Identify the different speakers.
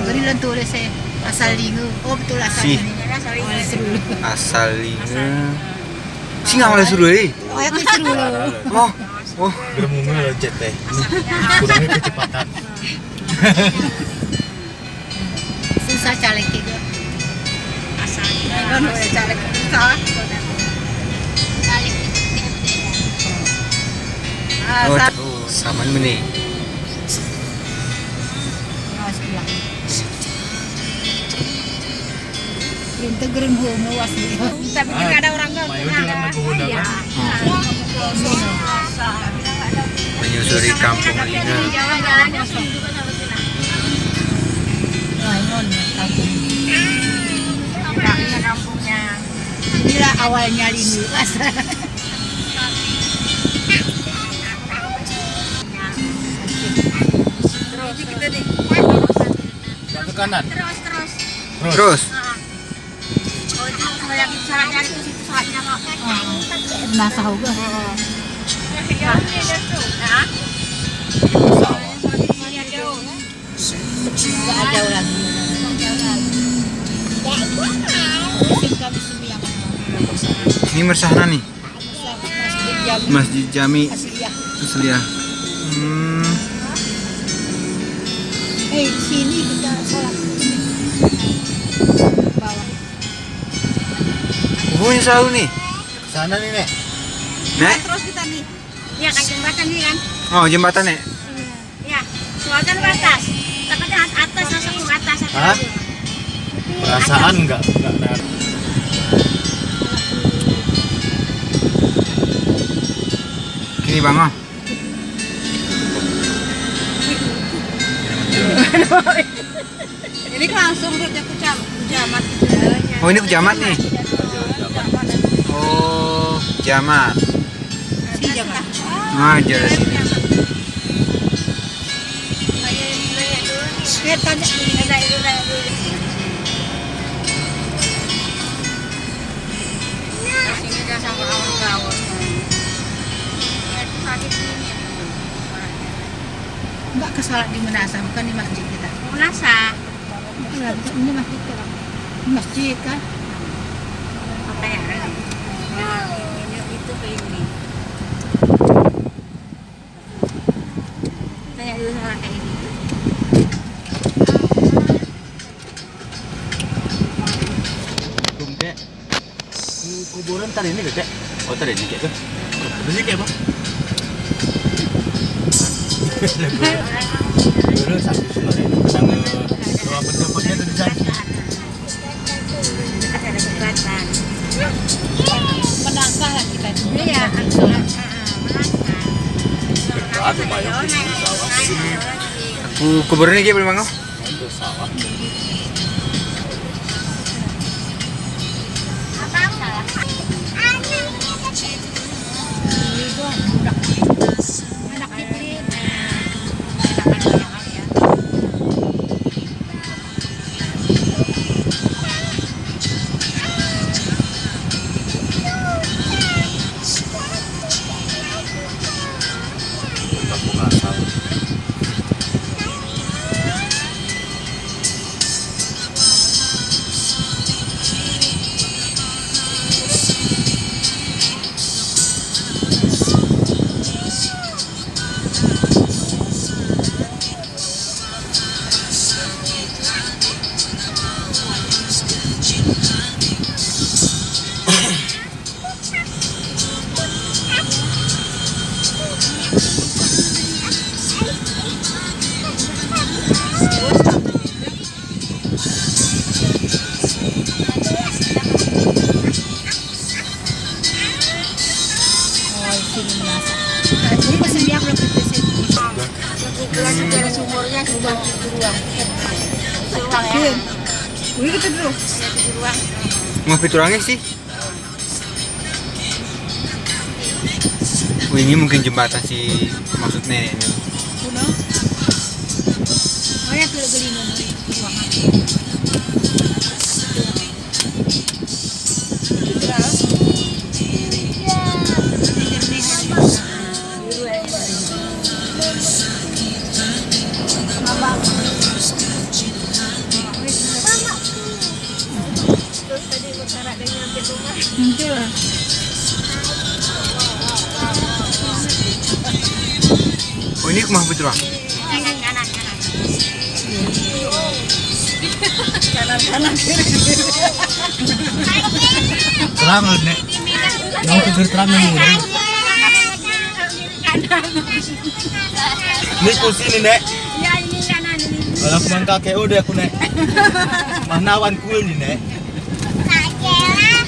Speaker 1: Beri lan tulis asal lingu. Oh betul asal
Speaker 2: Si.
Speaker 1: ini.
Speaker 2: Asal linga. Si nggak boleh suruh ini.
Speaker 1: Oh ya seru.
Speaker 2: Oh, oh.
Speaker 3: Bermungil jet teh. Kurangi kecepatan.
Speaker 1: Susah caleg juga. Asal kan boleh caleg susah.
Speaker 2: Oh,
Speaker 1: Asal.
Speaker 2: sama ini.
Speaker 1: Integrin homo asli. Tapi kan ada orang nggak
Speaker 3: Mayu jangan menggunakan.
Speaker 2: Menyusuri kampung Linga.
Speaker 1: Jalan-jalannya kampungnya. Inilah awalnya Lingu. Terus kita nih.
Speaker 3: Ke kanan.
Speaker 2: Terus.
Speaker 1: Nasa juga. Nggak ada lagi.
Speaker 2: Ini mersahna nih. Masjid Jami
Speaker 1: Asliah.
Speaker 2: Asliah.
Speaker 1: Sini kita sholat. Bawah.
Speaker 2: Hubungin selalu nih.
Speaker 3: Sana nih, Nek.
Speaker 2: Nek.
Speaker 1: Terus kita nih. Ya kan jembatan nih kan.
Speaker 2: Oh, jembatan Nek.
Speaker 1: Ya, selatan batas. Tapi atas langsung ke atas.
Speaker 3: Hah? Perasaan enggak naik.
Speaker 2: Kini Bang. Oh.
Speaker 1: Ini langsung rutnya ke Jamat.
Speaker 2: Oh, ini Jamat nih. Oh, Jamat.
Speaker 1: Si Jamat.
Speaker 2: Ah, jalan sini.
Speaker 1: Lihat tanya dulu. Sini dah sama kawan-kawan. Enggak kesalat di Menasa, bukan di masjid kita. Menasa. Ini masjid kan? Masjid kan? Apa ya? Ini itu ke ini. Tanya dulu sama kayak ini.
Speaker 3: Kek. Kuburan tadi ini gak, Kek? Oh, tadi ini, Kek. Terus Kek, Bang. Dulu satu sore sang doa pendapatnya dari janji.
Speaker 1: Menasa lah kita dulu ya.
Speaker 3: Aduh, Mayu sawah sini.
Speaker 2: Kuburan ini gimana Bang? Oh?
Speaker 3: Itu sawah. Kampung asal.
Speaker 1: Ini masih dia belum diberesin. Kelas ada sumurnya ruang itu ruang. Ruang. Wih kita dulu. Ruang.
Speaker 2: Mau fiturangnya sih. Oh, ini mungkin jembatan sih maksudnya ini.
Speaker 1: Kuno. Oh ya tuh beli nomor ruang.
Speaker 2: mah betul.
Speaker 1: Kanan kanan kanan.
Speaker 3: Terang nek. Nang tutur terang nih. Ini kursi nih nek.
Speaker 1: Ya ini kanan ini.
Speaker 3: Kalau aku main kakek udah aku nek. Manawan kue nih nek.
Speaker 1: Kakek lah.